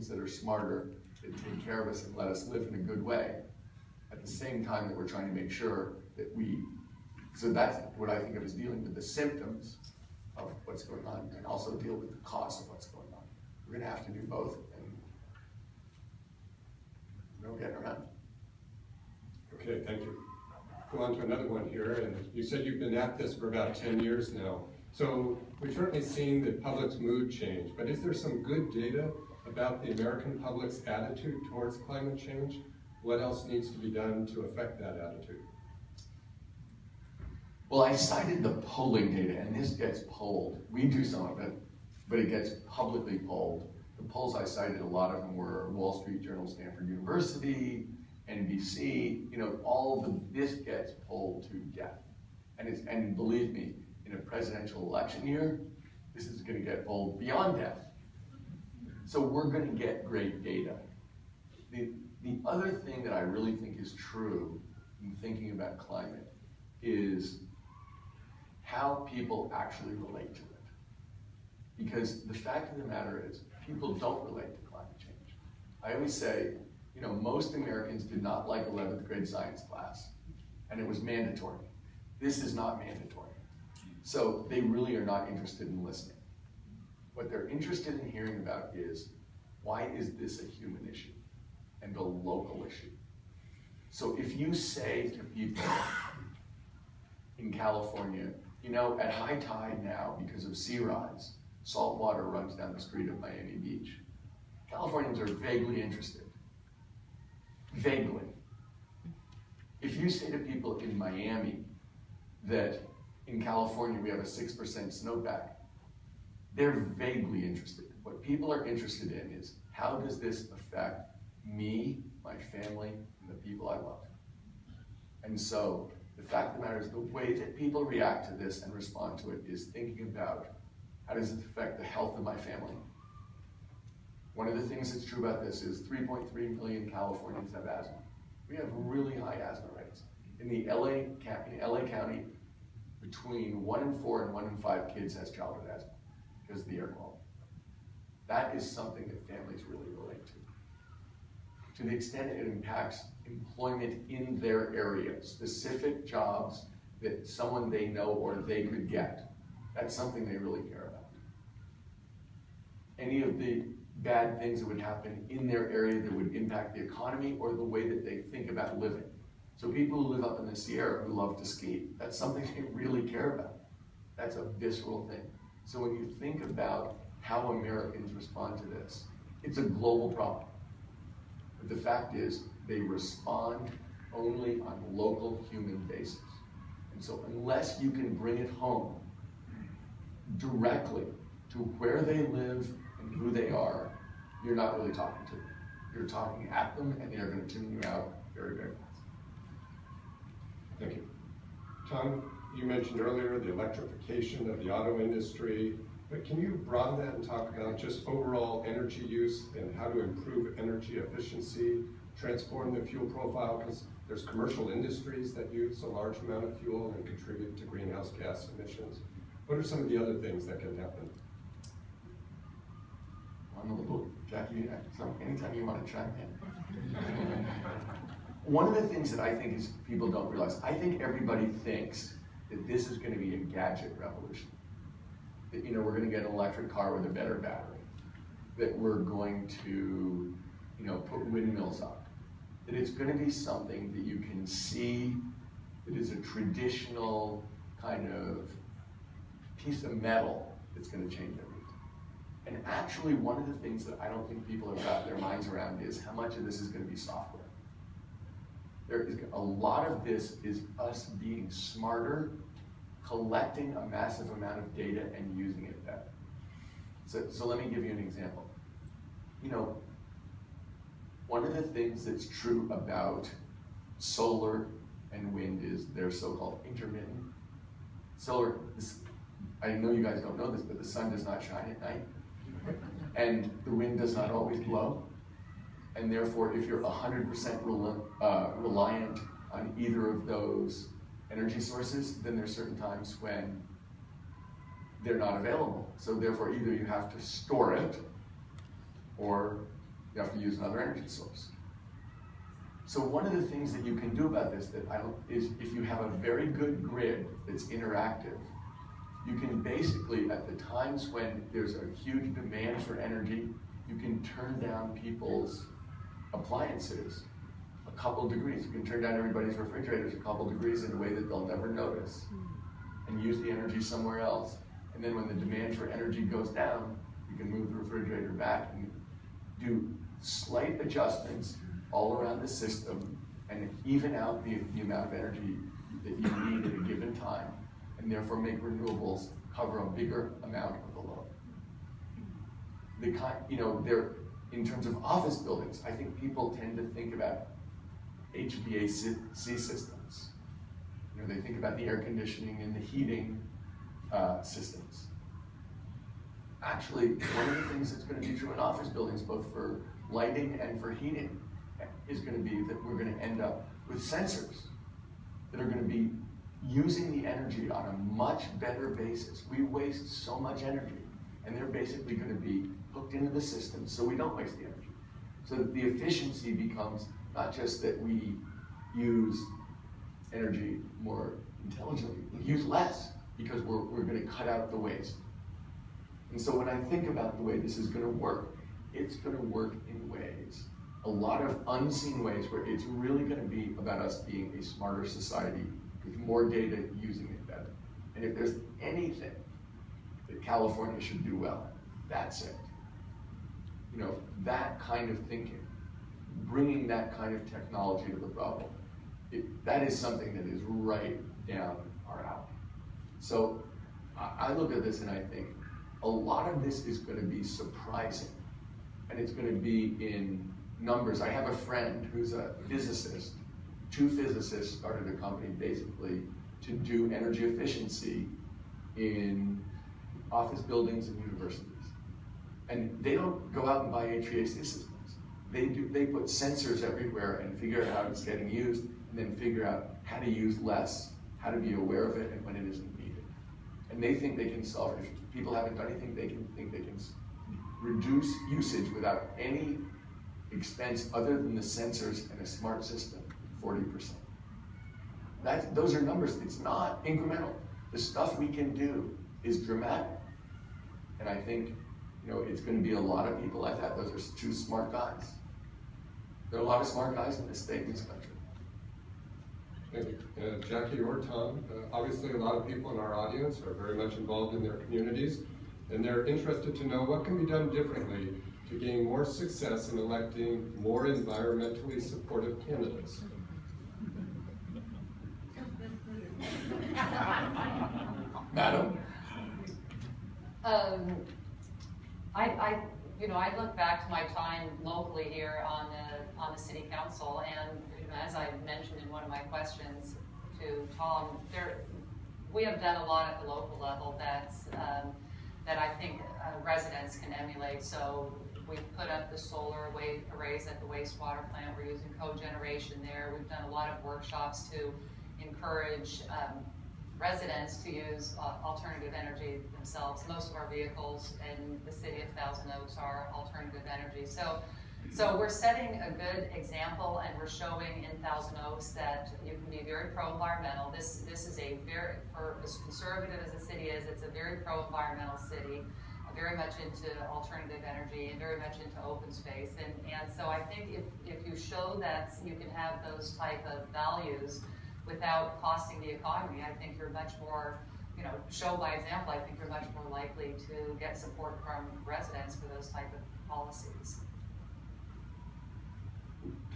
solutions that are smarter, that take care of us and let us live in a good way, at the same time that we're trying to make sure that so that's what I think of as dealing with the symptoms of what's going on, and also deal with the cause of what's going on. We're gonna have to do both, and no getting around. Okay, thank you. Go on to another one here, and you said you've been at this for about 10 years now. So we've certainly seen the public's mood change, but is there some good data about the American public's attitude towards climate change? What else needs to be done to affect that attitude? Well, I cited the polling data, and this gets polled. We do some of it, but it gets publicly polled. The polls I cited, a lot of them were Wall Street Journal, Stanford University, NBC, this gets polled to death. And believe me, in a presidential election year, this is gonna get polled beyond death. So we're gonna get great data. The other thing that I really think is true in thinking about climate is how people actually relate to it. Because the fact of the matter is, people don't relate to climate change. I always say, most Americans did not like 11th grade science class, and it was mandatory. This is not mandatory. So they really are not interested in listening. What they're interested in hearing about is, why is this a human issue and a local issue? So if you say to people in California, at high tide now, because of sea rise, salt water runs down the street of Miami Beach. Californians are vaguely interested. Vaguely. If you say to people in Miami that in California we have a 6% snowpack, they're vaguely interested. What people are interested in is, how does this affect me, my family, and the people I love? And so the fact of the matter is, the way that people react to this and respond to it is thinking about, how does it affect the health of my family? One of the things that's true about this is 3.3 million Californians have asthma. We have really high asthma rates. In LA County, between 1 in 4 and 1 in 5 kids has childhood asthma because of the air quality. That is something that families really relate to. To the extent it impacts employment in their area, specific jobs that someone they know or they could get, that's something they really care about. Any of the bad things that would happen in their area that would impact the economy or the way that they think about living. So people who live up in the Sierra who love to ski, that's something they really care about. That's a visceral thing. So when you think about how Americans respond to this, it's a global problem. But the fact is, they respond only on a local human basis. And so unless you can bring it home directly to where they live and who they are, you're not really talking to them. You're talking at them, and they're going to tune you out very, very fast. Thank you. Tom, you mentioned earlier the electrification of the auto industry, but can you broaden that and talk about just overall energy use and how to improve energy efficiency, transform the fuel profile, because there's commercial industries that use a large amount of fuel and contribute to greenhouse gas emissions. What are some of the other things that can happen? Jackie, so anytime you want to chime in. One of the things that I think is people don't realize, I think everybody thinks that this is going to be a gadget revolution. That we're going to get an electric car with a better battery. That we're going to put windmills up. That it's going to be something that you can see that is a traditional kind of piece of metal that's going to change everything. And actually, one of the things that I don't think people have got their minds around is how much of this is going to be software. There is a lot of this is us being smarter, collecting a massive amount of data and using it better. So let me give you an example. One of the things that's true about solar and wind is they're so-called intermittent. Solar, I know you guys don't know this, but the sun does not shine at night. And the wind does not always blow. And therefore, if you're 100% reliant on either of those energy sources, then there's certain times when they're not available. So therefore, either you have to store it or you have to use another energy source. So one of the things that you can do about this is if you have a very good grid that's interactive, you can basically, at the times when there's a huge demand for energy, you can turn down people's appliances a couple degrees. You can turn down everybody's refrigerators a couple degrees in a way that they'll never notice and use the energy somewhere else. And then when the demand for energy goes down, you can move the refrigerator back and do slight adjustments all around the system and even out the amount of energy that you need at a given time, and therefore make renewables cover a bigger amount of the load. In terms of office buildings, I think people tend to think about HVAC systems. They think about the air conditioning and the heating systems. Actually, one of the things that's going to be true in office buildings, both for lighting and for heating, is going to be that we're going to end up with sensors that are going to be using the energy on a much better basis. We waste so much energy, and they're basically going to be hooked into the system so we don't waste the energy. So that the efficiency becomes not just that we use energy more intelligently, we use less because we're going to cut out the waste. And so when I think about the way this is going to work, it's going to work in ways, a lot of unseen ways, where it's really going to be about us being a smarter society with more data, using it better. And if there's anything that California should do well, that's it. That kind of thinking, bringing that kind of technology to the problem, that is something that is right down our alley. So I look at this and I think a lot of this is going to be surprising, and it's going to be in numbers. I have a friend who's a physicist. 2 physicists started a company basically to do energy efficiency in office buildings and universities. And they don't go out and buy HVAC systems. They put sensors everywhere and figure out how it's getting used, and then figure out how to use less, how to be aware of it, and when it isn't needed. And they think they can solve it. If people haven't done anything, they can reduce usage without any expense other than the sensors and a smart system, 40%. Those are numbers. It's not incremental. The stuff we can do is dramatic. And I think it's going to be a lot of people like that. Those are 2 smart guys. There are a lot of smart guys in this state, in this country. Thank you. Jackie or Tom, obviously a lot of people in our audience are very much involved in their communities, and they're interested to know what can be done differently to gain more success in electing more environmentally supportive candidates. Madam? I look back to my time locally here on the city council, and as I mentioned in one of my questions to Tom, we have done a lot at the local level that I think residents can emulate. So we've put up the solar arrays at the wastewater plant. We're using cogeneration there. We've done a lot of workshops to encourage residents to use alternative energy themselves. Most of our vehicles in the city of Thousand Oaks are alternative energy. So we're setting a good example, and we're showing in Thousand Oaks that you can be very pro-environmental. This is a very, for as conservative as the city is, it's a very pro-environmental city, very much into alternative energy and very much into open space. And so I think if you show that you can have those type of values without costing the economy, I think you're much more, show by example, I think you're much more likely to get support from residents for those type of policies.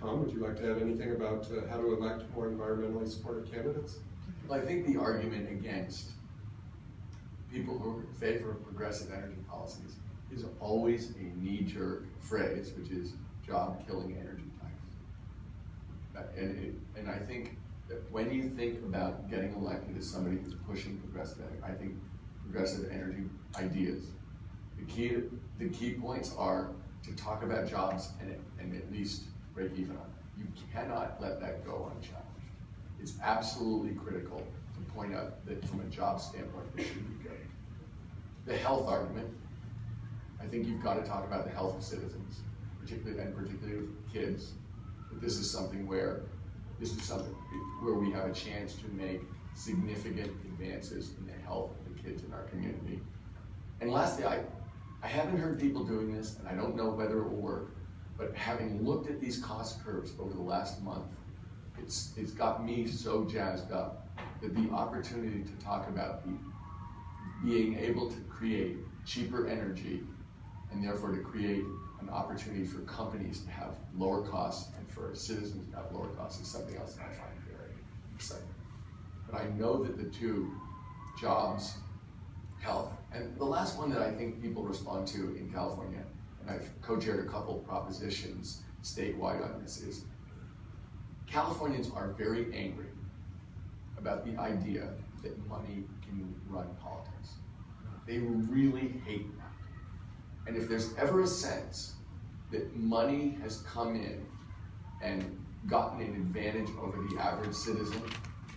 Tom, would you like to add anything about how to elect more environmentally supportive candidates? Well, I think the argument against people who are in favor of progressive energy policies is always a knee-jerk phrase, which is job-killing energy tax. And I think that when you think about getting elected as somebody who's pushing progressive energy ideas, the key points are to talk about jobs and at least break even on it. You cannot let that go unchallenged. It's absolutely critical to point out that from a job standpoint, this should be good. The health argument, I think you've got to talk about the health of citizens. particularly with kids, that this is something where we have a chance to make significant advances in the health of the kids in our community. And lastly, I haven't heard people doing this, and I don't know whether it will work, but having looked at these cost curves over the last month, it's got me so jazzed up that the opportunity to talk about being able to create cheaper energy and therefore to create an opportunity for companies to have lower costs and for citizens to have lower costs is something else that I find very exciting. But I know that the two, jobs, health, and the last one that I think people respond to in California, and I've co-chaired a couple propositions statewide on this, is Californians are very angry about the idea that money can run politics. They really hate that. And if there's ever a sense that money has come in and gotten an advantage over the average citizen,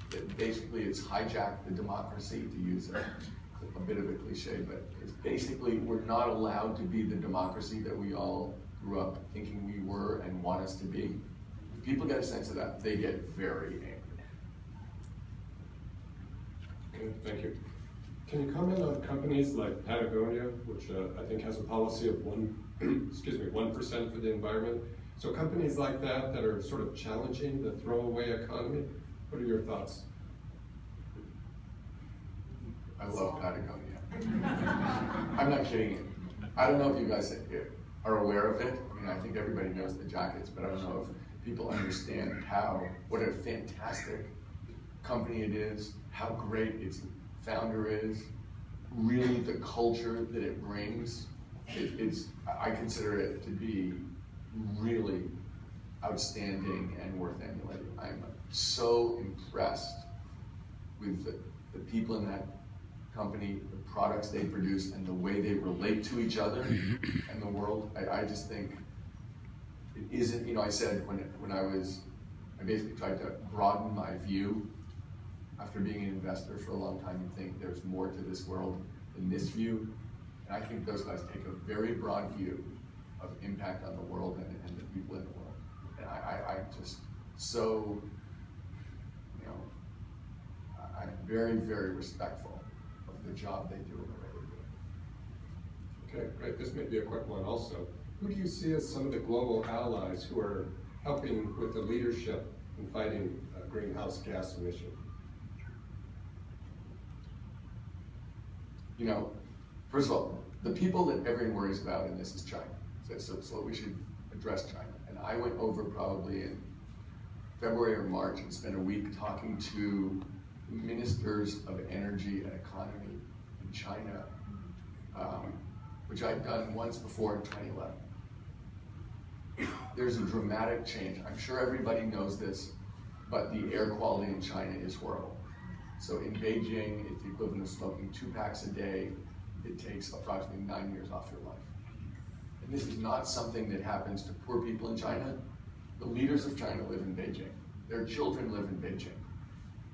that basically it's hijacked the democracy, to use a bit of a cliche, but it's basically we're not allowed to be the democracy that we all grew up thinking we were and want us to be. If people get a sense of that, they get very angry. Okay, thank you. Can you comment on companies like Patagonia, which I think has a policy of 1% for the environment? So companies like that are sort of challenging the throwaway economy. What are your thoughts? I love Patagonia. I'm not kidding you. I don't know if you guys are aware of it. I mean, I think everybody knows the jackets, but I don't know if people understand what a fantastic company it is, how great its founder is, really the culture that it brings. I consider it to be really outstanding and worth emulating. I'm so impressed with the people in that company, the products they produce, and the way they relate to each other and the world. I just think it isn't, I said when I basically tried to broaden my view after being an investor for a long time and think there's more to this world than this view. And I think those guys take a very broad view of impact on the world and the people in the world. And I'm just so, I'm very, very respectful of the job they do and the way they do it. Okay, great. This may be a quick one also. Who do you see as some of the global allies who are helping with the leadership in fighting greenhouse gas emissions? First of all, the people that everyone worries about in this is China. So we should address China. And I went over probably in February or March and spent a week talking to ministers of energy and economy in China, which I'd done once before in 2011. There's a dramatic change. I'm sure everybody knows this, but the air quality in China is horrible. So in Beijing, it's the equivalent of smoking 2 packs a day. It takes approximately 9 years off your life. And this is not something that happens to poor people in China. The leaders of China live in Beijing. Their children live in Beijing.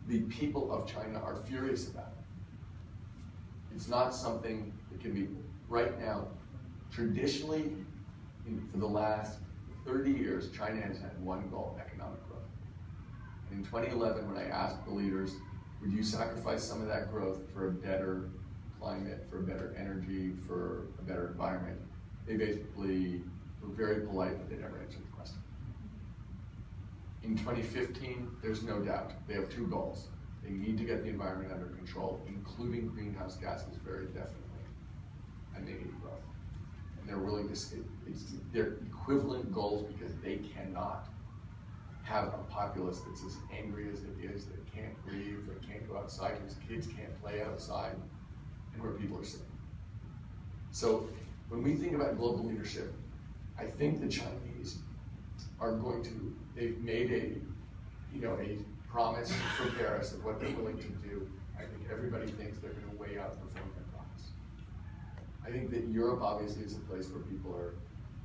The people of China are furious about it. It's not something that can be, right now, traditionally, for the last 30 years, China has had one goal: economic growth. And in 2011, when I asked the leaders, would you sacrifice some of that growth for a better climate, for better energy, for a better environment? They basically were very polite, but they never answered the question. In 2015, there's no doubt, they have 2 goals. They need to get the environment under control, including greenhouse gases very definitely, and they need growth. And they're willing to, they're equivalent goals because they cannot have a populace that's as angry as it is, that can't breathe, that can't go outside, because kids can't play outside, and where people are sick. So when we think about global leadership, I think the Chinese are going to, they've made a promise for Paris of what they're willing to do. I think everybody thinks they're going to way outperform their promise. I think that Europe obviously is a place where people are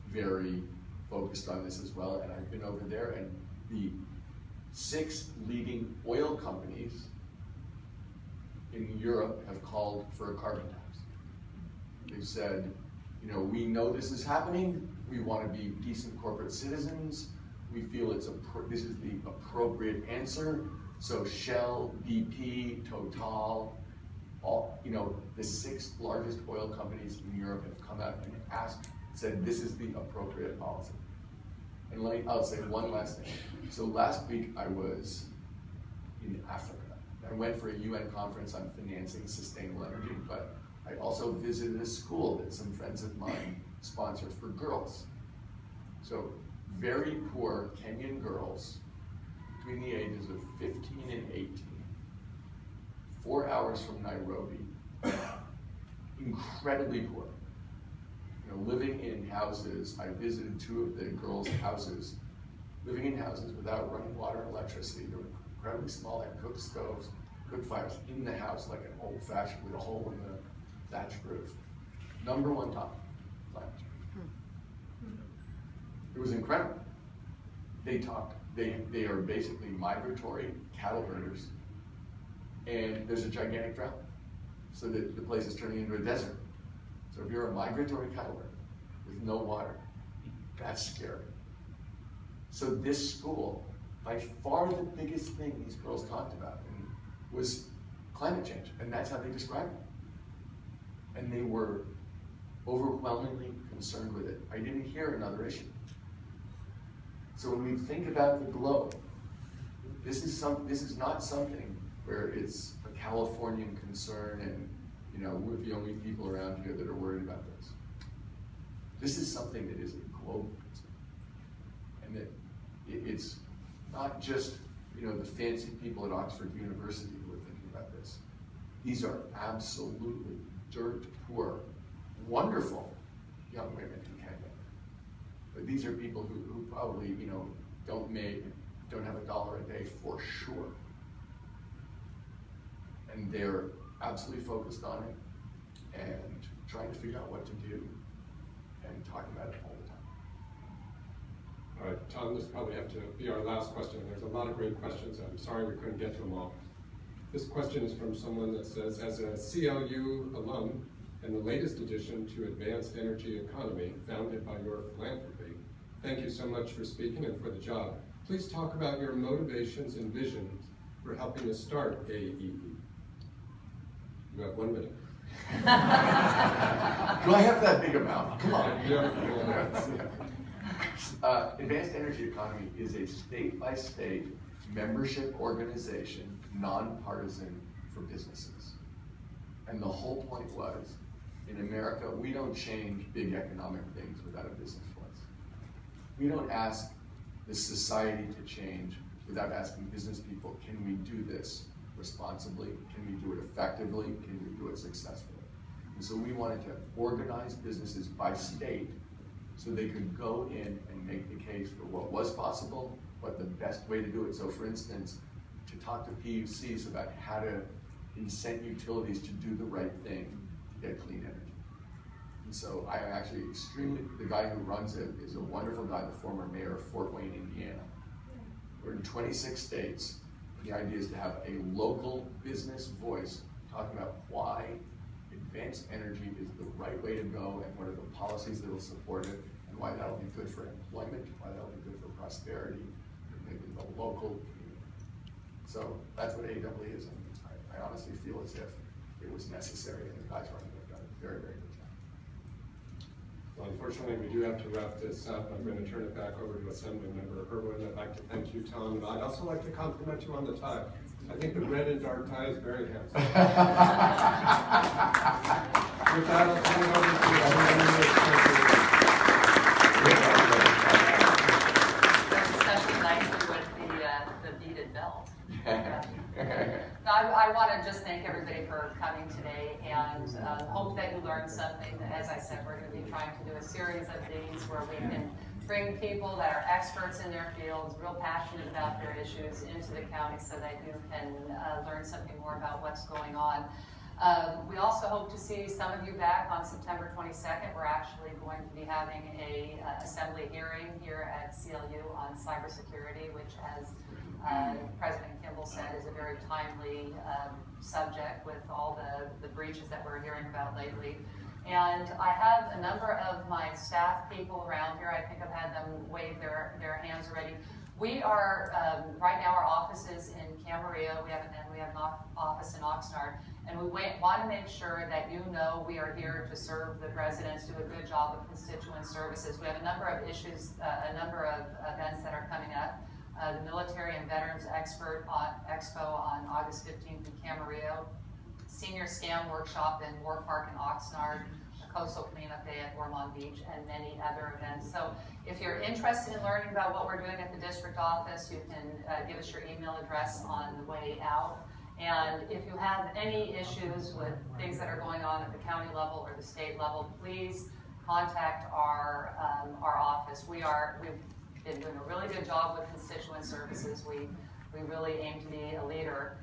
very focused on this as well, and I've been over there, and the 6 leading oil companies in Europe have called for a carbon tax. They've said, we know this is happening, We want to be decent corporate citizens. We feel this is the appropriate answer. So Shell, BP, Total, all, the 6 largest oil companies in Europe have come out and said this is the appropriate policy. And I'll say one last thing. So last week I was in Africa. I went for a UN conference on financing sustainable energy, but I also visited a school that some friends of mine sponsor for girls. So very poor Kenyan girls between the ages of 15 and 18, 4 hours from Nairobi, incredibly poor. Living in houses, I visited 2 of the girls' houses, living in houses without running water and electricity. They were incredibly small, they had cook stoves, cook fires in the house like an old-fashioned with a hole in the thatch roof. #1 topic, climate change. It was incredible. They are basically migratory cattle herders, and there's a gigantic drought. So the place is turning into a desert. So if you're a migratory cattle herder with no water, that's scary. So this school, by far the biggest thing these girls talked about was climate change, and that's how they described it. And they were overwhelmingly concerned with it. I didn't hear another issue. So when we think about the globe, this is not something where it's a Californian concern and we're the only people around here that are worried about this. This is something that is a global concern. And that it's not just the fancy people at Oxford University who are thinking about this. These are absolutely dirt poor, wonderful young women in Kenya. But these are people who probably don't have $1 a day for sure. And they're absolutely focused on it and trying to figure out what to do and talking about it all the time. All right, Tom, this will probably have to be our last question. There's a lot of great questions. I'm sorry we couldn't get to them all. This question is from someone that says, as a CLU alum and the latest addition to Advanced Energy Economy, founded by your philanthropy, thank you so much for speaking and for the job. Please talk about your motivations and visions for helping to start AEE. You have 1 minute. Do I have that big amount? Come on. Advanced Energy Economy is a state-by-state membership organization, nonpartisan for businesses. And the whole point was, in America, we don't change big economic things without a business voice. We don't ask the society to change without asking business people, can we do this responsibly? Can we do it effectively? Can we do it successfully? And so we wanted to organize businesses by state so they could go in and make the case for what was possible, what the best way to do it. So for instance, to talk to PUCs about how to incent utilities to do the right thing to get clean energy. And so I am actually the guy who runs it is a wonderful guy, the former mayor of Fort Wayne, Indiana. We're in 26 states. The idea is to have a local business voice talking about why advanced energy is the right way to go and what are the policies that will support it and why that'll be good for employment, why that'll be good for prosperity, maybe the local community. So that's what AEE is, and I honestly feel as if it was necessary, and the guys running it have done a very, very good job. Well, unfortunately, we do have to wrap this up. I'm going to turn it back over to Assemblymember Irwin. I'd like to thank you, Tom. I'd also like to compliment you on the tie. I think the red and dark tie is very handsome. With that, I'll turn it over to That's especially nice with the beaded belt. No, I want to just thank everybody for coming today and hope that you learned something. As I said, we're going to be trying to do a series of these where we can bring people that are experts in their fields, real passionate about their issues into the county so that you can learn something more about what's going on. We also hope to see some of you back on September 22nd. We're actually going to be having a assembly hearing here at CLU on cybersecurity, which, as President Kimball said, is a very timely subject with all the breaches that we're hearing about lately. And I have a number of my staff people around here. I think I've had them wave their hands already. We are, right now our office is in Camarillo, we have an office in Oxnard, and we want to make sure that you know we are here to serve the residents, do a good job of constituent services. We have a number of issues, a number of events that are coming up. The Military and Veterans Expo on August 15th in Camarillo, Senior SCAM Workshop in Moore Park in Oxnard, Coastal Cleanup Day at Ormond Beach, and many other events. So if you're interested in learning about what we're doing at the district office, you can give us your email address on the way out. And if you have any issues with things that are going on at the county level or the state level, please contact our office. We've been doing a really good job with constituent services. We really aim to be a leader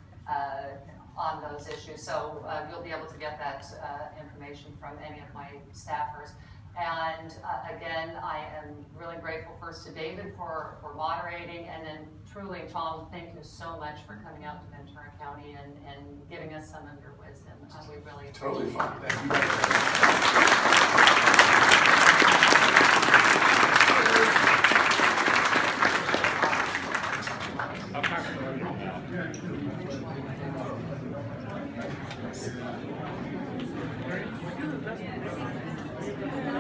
on those issues. So you'll be able to get that information from any of my staffers. And again, I am really grateful first to David for moderating, and then truly, Tom, thank you so much for coming out to Ventura County and giving us some of your wisdom. We really Totally fine. Thank you.